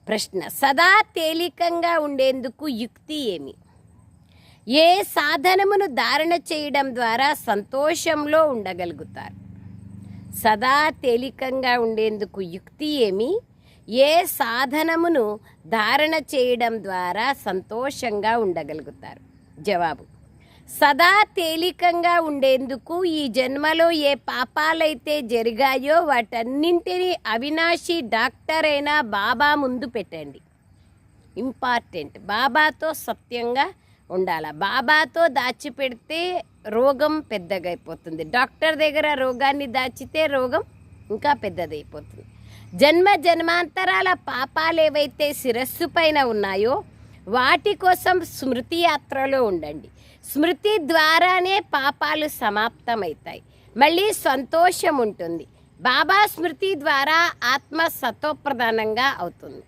ప్రశ్న: సదా తేలికంగా ఉండేందుకు యుక్తి ఏమి? ఏ సాధనమును ధారణ చేయడం ద్వారా సంతోషంలో ఉండగలుగుతారు? సదా తేలికంగా ఉండేందుకు యుక్తి ఏమి? ఏ సాధనమును ధారణ చేయడం ద్వారా సంతోషంగా ఉండగలుగుతారు? జవాబు: సదా తేలికంగా ఉండేందుకు ఈ జన్మలో ఏ పాపాలైతే జరిగాయో వాటన్నింటినీ అవినాశి డాక్టర్ అయిన బాబా ముందు పెట్టండి. ఇంపార్టెంట్. బాబాతో సత్యంగా ఉండాలి. బాబాతో దాచిపెడితే రోగం పెద్దగైపోతుంది. డాక్టర్ దగ్గర రోగాన్ని దాచితే రోగం ఇంకా పెద్దదైపోతుంది. జన్మ జన్మాంతరాల పాపాలు ఏవైతే శిరస్సు పైన ఉన్నాయో వాటి కోసం స్మృతి యాత్రలో ఉండండి. స్మృతి ద్వారానే పాపాలు సమాప్తమవుతాయి. మళ్ళీ సంతోషం ఉంటుంది. బాబా స్మృతి ద్వారా ఆత్మ సతోప్రధానంగా అవుతుంది.